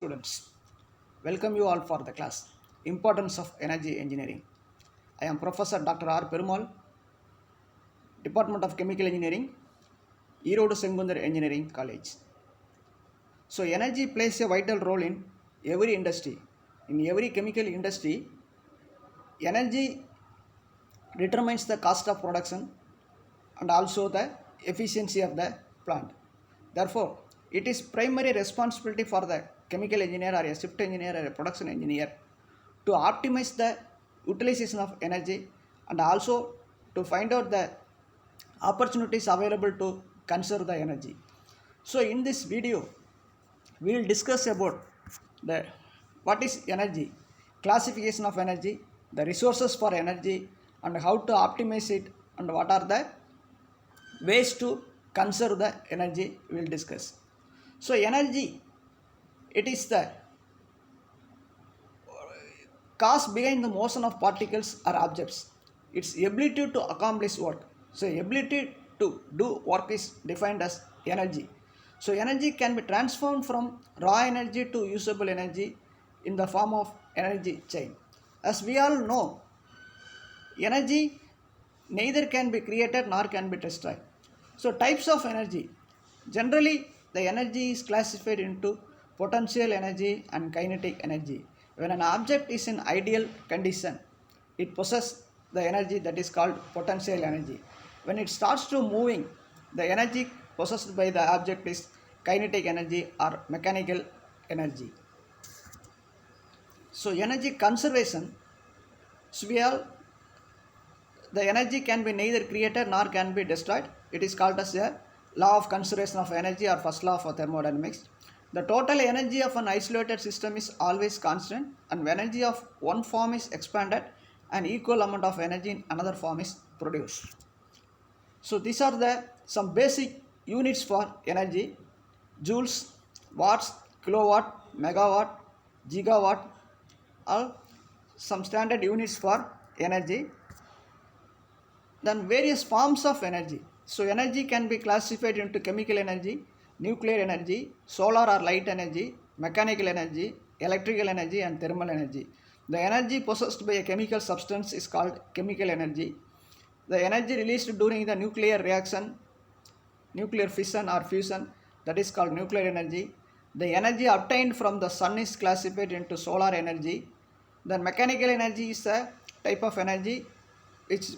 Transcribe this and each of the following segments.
Students, welcome you all for the class Importance of Energy Engineering. I am Professor Dr. R. Perumal, Department of Chemical Engineering, Erodu Sengundar Engineering College. So, energy plays a vital role in every industry. In every chemical industry, energy determines the cost of production and also the efficiency of the plant. Therefore, it is primary responsibility for the chemical engineer or a shift engineer or a production engineer to optimize the utilization of energy and also to find out the opportunities available to conserve the energy. So in this video, we will discuss about the what is energy, classification of energy, the resources for energy and how to optimize it and what are the ways to conserve the energy we will discuss. So energy, it is the cause behind the motion of particles or objects. Its ability to accomplish work. So ability to do work is defined as energy. So energy can be transformed from raw energy to usable energy in the form of energy chain. As we all know, energy neither can be created nor can be destroyed. So types of energy. Generally, the energy is classified into potential energy and kinetic energy. When an object is in ideal condition, it possesses the energy that is called potential energy. When it starts to moving, the energy possessed by the object is kinetic energy or mechanical energy. So energy conservation, so the energy can be neither created nor can be destroyed. It is called as a law of conservation of energy or first law of thermodynamics. The total energy of an isolated system is always constant, and when energy of one form is expanded, an equal amount of energy in another form is produced. So these are the some basic units for energy: joules, watts, kilowatt, megawatt, gigawatt, all some standard units for energy. Then various forms of energy. So energy can be classified into chemical energy, nuclear energy, solar or light energy, mechanical energy, electrical energy and thermal energy. The energy possessed by a chemical substance is called chemical energy. The energy released during the nuclear reaction, nuclear fission or fusion, that is called nuclear energy. The energy obtained from the sun is classified into solar energy. Then mechanical energy is a type of energy which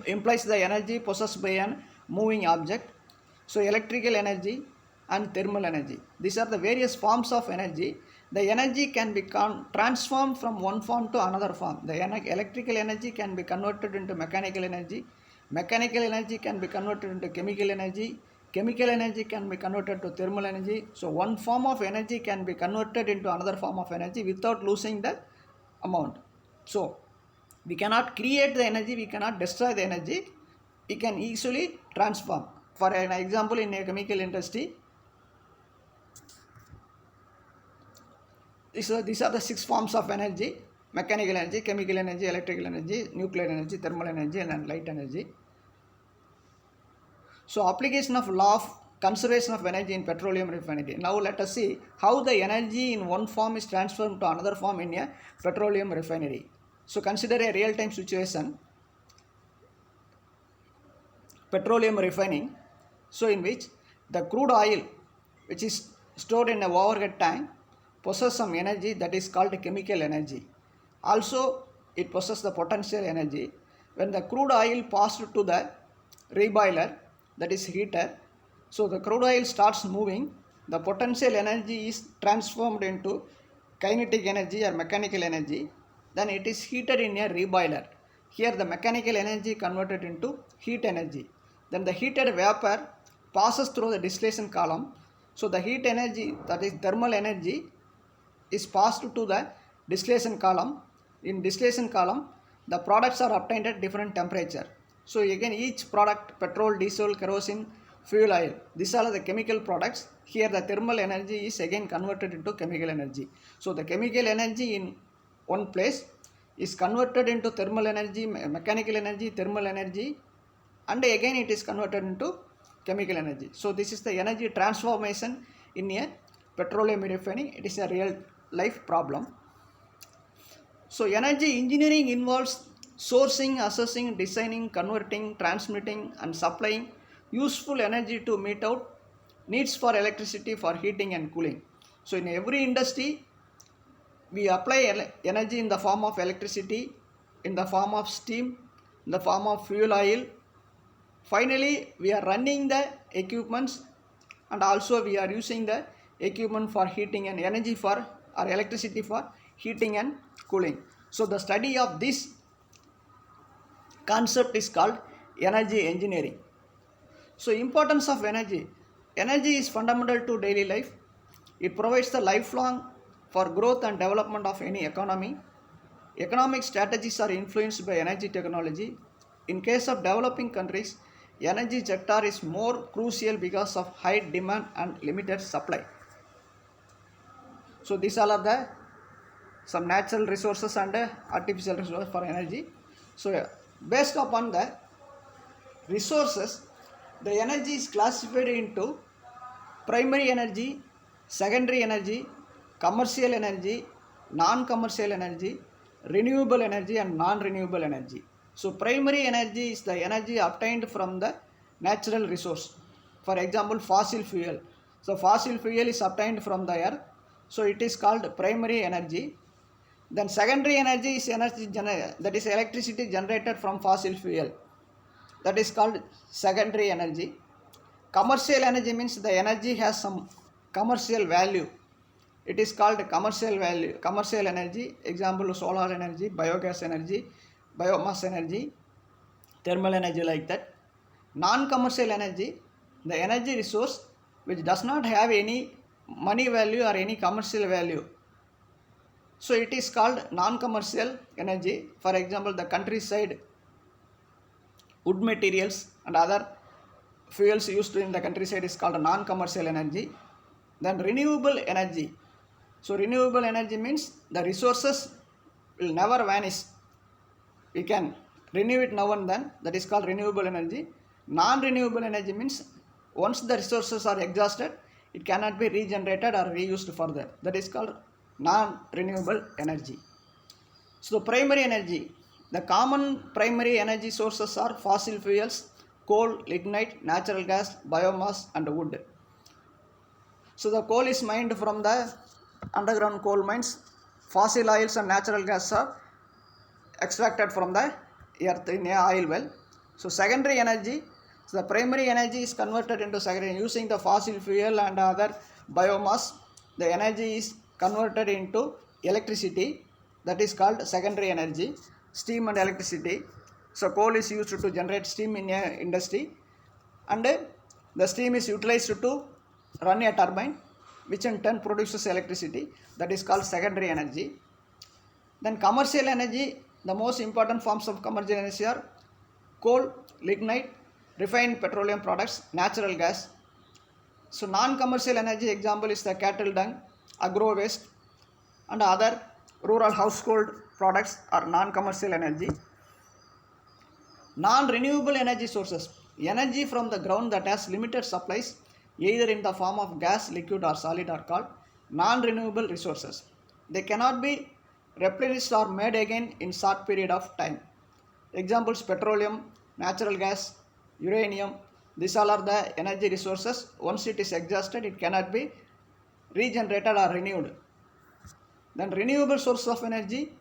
implies the energy possessed by an moving object. So electrical energy and thermal energy, these are the various forms of energy. The energy can be transformed from one form to another form. The electrical energy can be converted into mechanical energy, mechanical energy can be converted into chemical energy, chemical energy can be converted to thermal energy. So one form of energy can be converted into another form of energy without losing the amount. So we cannot create the energy, we cannot destroy the energy, we can easily transform. For an example, in a chemical industry, these are the 6 forms of energy: mechanical energy, chemical energy, electrical energy, nuclear energy, thermal energy and light energy. So application of law of conservation of energy in petroleum refinery. Now let us see how the energy in one form is transformed to another form in a petroleum refinery. So consider a real-time situation, petroleum refining, so in which the crude oil which is stored in a overhead tank possesses some energy that is called chemical energy. Also it possesses the potential energy. When the crude oil passed to the reboiler, that is heater, so the crude oil starts moving, the potential energy is transformed into kinetic energy or mechanical energy. Then it is heated in a reboiler. Here the mechanical energy converted into heat energy. Then the heated vapor passes through the distillation column. So the heat energy, that is thermal energy, is passed to the distillation column. In distillation column, the products are obtained at different temperature. So again each product, petrol, diesel, kerosene, fuel oil, these are the chemical products. Here the thermal energy is again converted into chemical energy. So the chemical energy in one place is converted into thermal energy, mechanical energy, thermal energy, and again it is converted into chemical energy. So this is the energy transformation in a petroleum refining, it is a real life problem. So energy engineering involves sourcing, assessing, designing, converting, transmitting and supplying useful energy to meet out needs for electricity for heating and cooling. So in every industry, we apply energy in the form of electricity, in the form of steam, in the form of fuel oil. Finally, we are running the equipments and also we are using the equipment for heating and energy for or electricity for heating and cooling. So the study of this concept is called energy engineering. So importance of energy. Energy is fundamental to daily life. It provides the lifelong for growth and development of any economy. Economic strategies are influenced by energy technology. In case of developing countries, energy sector is more crucial because of high demand and limited supply. So these all are the some natural resources and artificial resources for energy. So based upon the resources, the energy is classified into primary energy, secondary energy, commercial energy, non-commercial energy, renewable energy and non-renewable energy. So primary energy is the energy obtained from the natural resource. For example, fossil fuel. So fossil fuel is obtained from the earth. So it is called primary energy. Then secondary energy is energy that is electricity generated from fossil fuel. That is called secondary energy. Commercial energy means the energy has some commercial value. It is called commercial value, commercial energy. Example, solar energy, biogas energy, biomass energy, thermal energy, like that. Non-commercial energy, the energy resource which does not have any money value or any commercial value. So it is called non-commercial energy. For example, the countryside wood materials and other fuels used in the countryside is called non-commercial energy. Then renewable energy. So renewable energy means the resources will never vanish. We can renew it now and then. That is called renewable energy. Non-renewable energy means once the resources are exhausted, it cannot be regenerated or reused further. That is called non-renewable energy. So primary energy. The common primary energy sources are fossil fuels, coal, lignite, natural gas, biomass and wood. So the coal is mined from the underground coal mines. Fossil oils and natural gas are extracted from the earth in a oil well. So secondary energy. So the primary energy is converted into secondary using the fossil fuel and other biomass. The energy is converted into electricity. That is called secondary energy. Steam and electricity. So coal is used to generate steam in a industry, and the steam is utilized to run a turbine, which in turn produces electricity. That is called secondary energy. Then commercial energy. The most important forms of commercial energy are coal, lignite, refined petroleum products, natural gas. So non-commercial energy example is the cattle dung, agro waste and other rural household products are non-commercial energy. Non-renewable energy sources. Energy from the ground that has limited supplies either in the form of gas, liquid or solid are called non-renewable resources. They cannot be replenished or made again in short period of time. Examples: petroleum, natural gas, uranium. These all are the energy resources. Once it is exhausted, it cannot be regenerated or renewed. Then renewable sources of energy,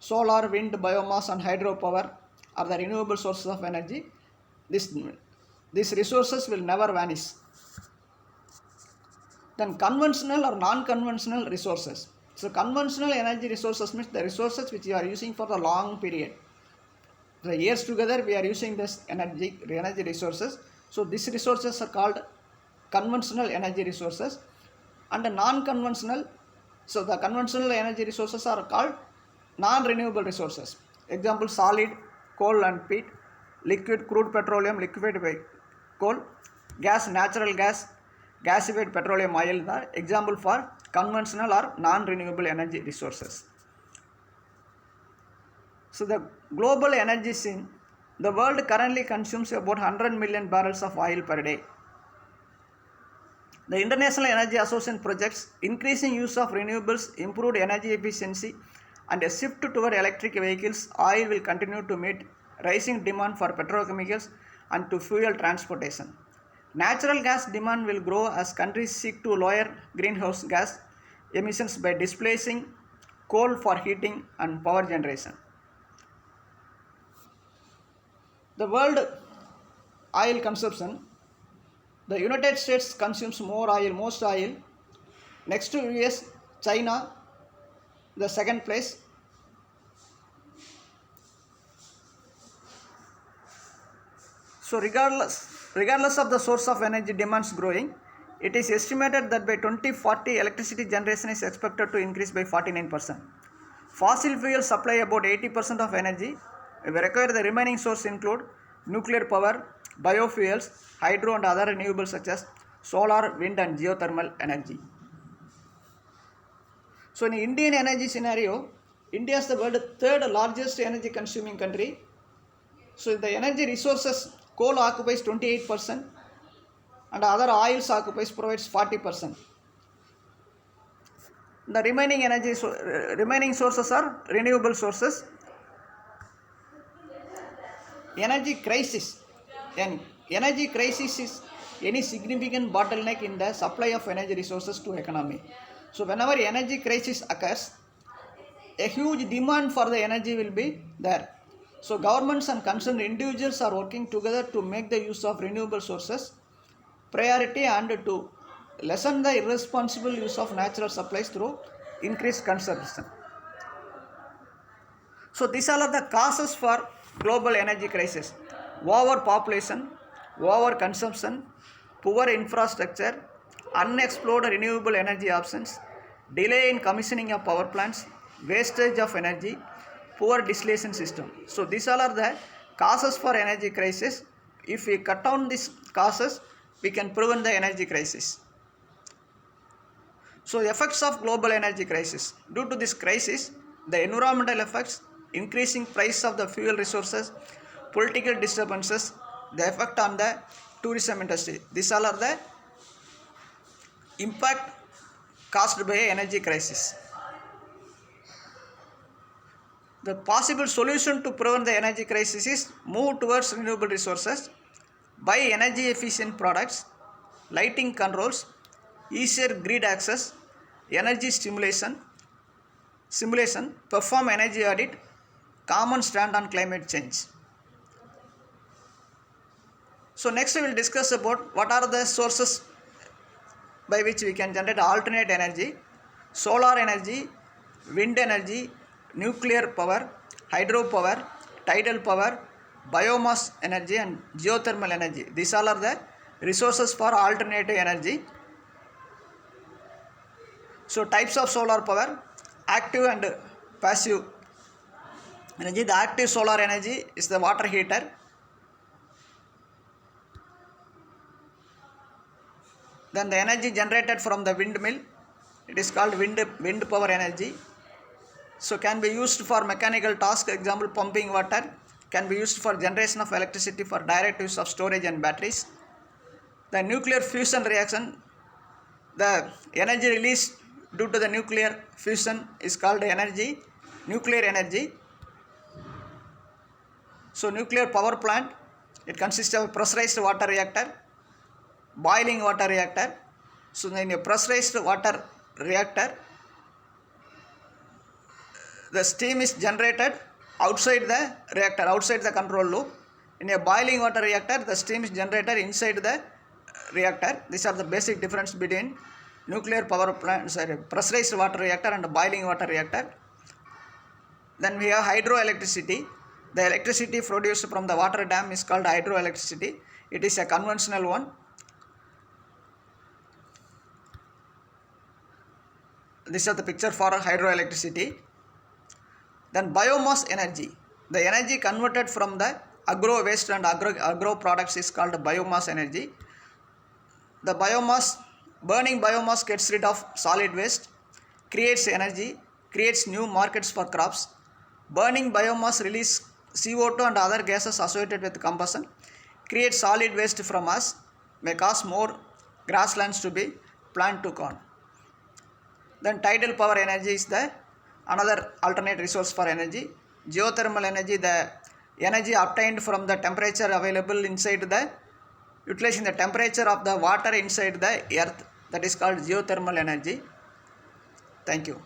solar, wind, biomass and hydropower are the renewable sources of energy. These resources will never vanish. Then conventional or non-conventional resources. So conventional energy resources means the resources which you are using for the long period. The years together we are using this energy resources. So these resources are called conventional energy resources. And the non-conventional, so the conventional energy resources are called non-renewable resources. Example: solid, coal and peat, liquid, crude petroleum, liquefied coal, gas, natural gas, gasified petroleum oil are example for conventional or non-renewable energy resources. So the global energy scene, the world currently consumes about 100 million barrels of oil per day. The International Energy Association projects increasing use of renewables, improved energy efficiency, and a shift toward electric vehicles. Oil will continue to meet rising demand for petrochemicals and to fuel transportation. Natural gas demand will grow as countries seek to lower greenhouse gas emissions by displacing coal for heating and power generation. The world oil consumption, the United States consumes most oil. Next to US, China, the second place. So regardless of the source of energy demands growing, it is estimated that by 2040 electricity generation is expected to increase by 49%. Fossil fuels supply about 80% of energy. We require the remaining sources include nuclear power, biofuels, hydro and other renewables such as solar, wind and geothermal energy. So in Indian energy scenario, India is the world's third largest energy consuming country. So the energy resources, coal occupies 28% and other oils provides 40%. The remaining sources are renewable sources. Energy crisis. An energy crisis is any significant bottleneck in the supply of energy resources to economy. So whenever energy crisis occurs, a huge demand for the energy will be there. So governments and concerned individuals are working together to make the use of renewable sources priority and to lessen the irresponsible use of natural supplies through increased consumption. So these are the causes for global energy crisis: overpopulation, overconsumption, poor infrastructure, unexplored renewable energy options, delay in commissioning of power plants, wastage of energy, poor distillation system. So these all are the causes for energy crisis. If we cut down these causes, we can prevent the energy crisis. So the effects of global energy crisis. Due to this crisis, the environmental effects, increasing price of the fuel resources, political disturbances, the effect on the tourism industry. These all are the impact caused by energy crisis. The possible solution to prevent the energy crisis is move towards renewable resources, buy energy efficient products, lighting controls, easier grid access, energy simulation, perform energy audit, common stand on climate change. So next we will discuss about what are the sources by which we can generate alternate energy: solar energy, wind energy, nuclear power, hydro power, tidal power, biomass energy and geothermal energy. These all are the resources for alternative energy. So types of solar power: active and passive energy. The active solar energy is the water heater. Then the energy generated from the windmill, it is called wind power energy. So can be used for mechanical tasks, example pumping water, can be used for generation of electricity for direct use of storage and batteries. The nuclear fusion reaction, the energy released due to the nuclear fusion is called nuclear energy. So nuclear power plant, it consists of a pressurized water reactor, boiling water reactor. So in a pressurized water reactor, the steam is generated outside the reactor, outside the control loop. In a boiling water reactor, the steam is generated inside the reactor. These are the basic difference between nuclear power plant, pressurized water reactor and boiling water reactor. Then we have hydroelectricity. The electricity produced from the water dam is called hydroelectricity. It is a conventional one. This is the picture for hydroelectricity. Then biomass energy. The energy converted from the agro waste and agro products is called biomass energy. The burning biomass gets rid of solid waste, creates energy, creates new markets for crops. Burning biomass release CO2 and other gases associated with combustion, creates solid waste from us, may cause more grasslands to be planted to corn. Then tidal power energy is the another alternate resource for energy. Geothermal energy, the energy obtained from the temperature available inside the utilizing the temperature of the water inside the earth, that is called geothermal energy. Thank you.